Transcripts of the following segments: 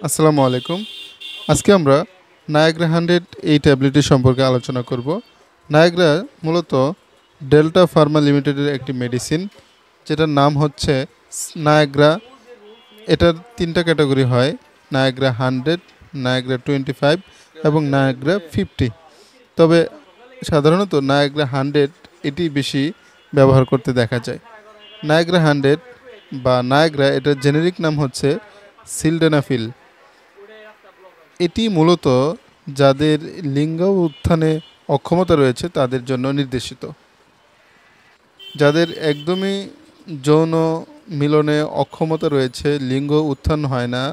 আসসালামু আলাইকুম। আজকে আমরা নায়াগ্রা 100 এই ট্যাবলেটটি সম্পর্কে আলোচনা করব। নায়াগ্রা মূলত ডেল্টা ফার্মা লিমিটেডের একটি মেডিসিন, যেটার নাম হচ্ছে নায়াগ্রা। এটার 3টা ক্যাটাগরি হয়: নায়াগ্রা 100, নায়াগ্রা 25 এবং নায়াগ্রা 50। তবে সাধারণত নায়াগ্রা 100 এটি বেশি ব্যবহার করতে দেখা যায়। নায়াগ্রা 100 বা নায়াগ্রা, এটার জেনেরিক নাম হচ্ছে সিলডেনাফিল। এটি মূলত যাদের লিঙ্গ উত্থানে অক্ষমতা রয়েছে তাদের জন্য নির্দেশিত। যাদের একদমই যৌন মিলনে অক্ষমতা রয়েছে, লিঙ্গ উত্থান হয় না,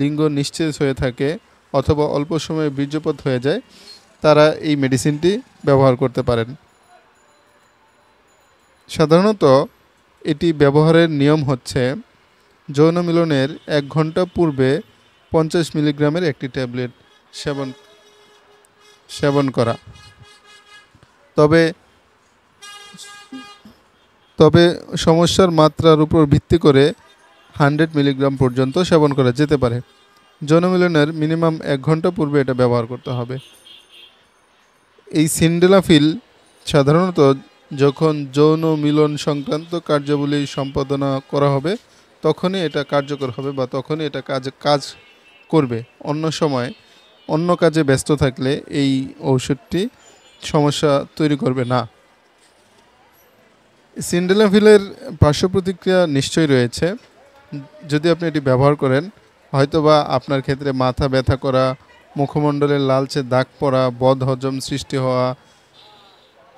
লিঙ্গ নিশ্চেষ হয়ে থাকে অথবা অল্প সময়ে বীর্যপাত হয়ে যায়, তারা এই মেডিসিনটি ব্যবহার করতে পারেন। সাধারণত এটি ব্যবহারের নিয়ম হচ্ছে যৌন মিলনের 1 ঘন্টা পূর্বে 50 মিলিগ্রামের একটি ট্যাবলেট সেবন করা। তবে তবে সমস্যার মাত্রার উপর ভিত্তি করে 100 মিলিগ্রাম পর্যন্ত সেবন করা যেতে পারে। যৌন মিলনের মিনিমাম 1 ঘন্টা পূর্বে এটা ব্যবহার করতে হবে। এই সিলডেনাফিল সাধারণত যখন যৌন মিলন সংক্রান্ত কার্যাবলী সম্পাদনা করা হবে তখনই এটা কার্যকর হবে বা তখনই এটা কাজ করবে। অন্য সময় অন্য কাজে ব্যস্ত থাকলে এই ঔষধটি সমস্যা তৈরি করবে না। সিলডেনাফিলের পার্শ্ব প্রতিক্রিয়া নিশ্চয়ই রয়েছে। যদি আপনি এটি ব্যবহার করেন, হয়তোবা আপনার ক্ষেত্রে মাথা ব্যথা করা, মুখমণ্ডলে লালচে দাগ পড়া, বদহজম সৃষ্টি হওয়া,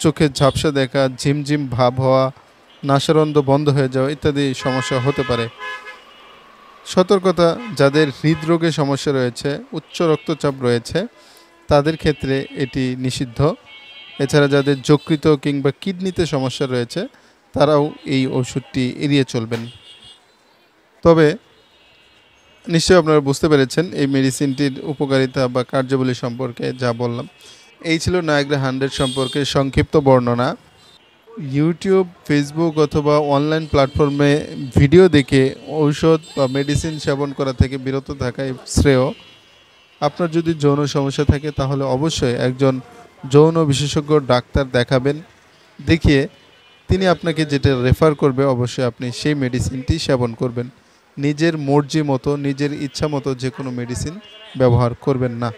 চোখের ঝাপসা দেখা, ঝিমঝিম ভাব হওয়া, নাসারন্ধ্র বন্ধ হয়ে যাওয়া ইত্যাদি সমস্যা হতে পারে। সতর্কতা: যাদের হৃদরোগে সমস্যা রয়েছে, উচ্চ রক্তচাপ রয়েছে, তাদের ক্ষেত্রে এটি নিষিদ্ধ। এছাড়া যাদের যকৃত কিংবা কিডনিতে সমস্যা রয়েছে, তারাও এই ওষুধটি এড়িয়ে চলবেন। তবে নিশ্চয়ই আপনারা বুঝতে পেরেছেন এই মেডিসিনটির উপকারিতা বা কার্যাবলী সম্পর্কে যা বললাম। এই ছিল নায়াগ্রা 100 সম্পর্কে সংক্ষিপ্ত বর্ণনা। ইউটিউব, ফেসবুক অথবা অনলাইন প্ল্যাটফর্মে ভিডিও দেখে ঔষধ বা মেডিসিন সেবন করা থেকে বিরত থাকাই শ্রেয়। আপনার যদি যৌন সমস্যা থাকে তাহলে অবশ্যই একজন যৌন বিশেষজ্ঞ ডাক্তার দেখাবেন। দেখিয়ে তিনি আপনাকে যেটা রেফার করবে অবশ্যই আপনি সেই মেডিসিনটি সেবন করবেন। নিজের মর্জি মতো, নিজের ইচ্ছা মতো যে কোনো মেডিসিন ব্যবহার করবেন না।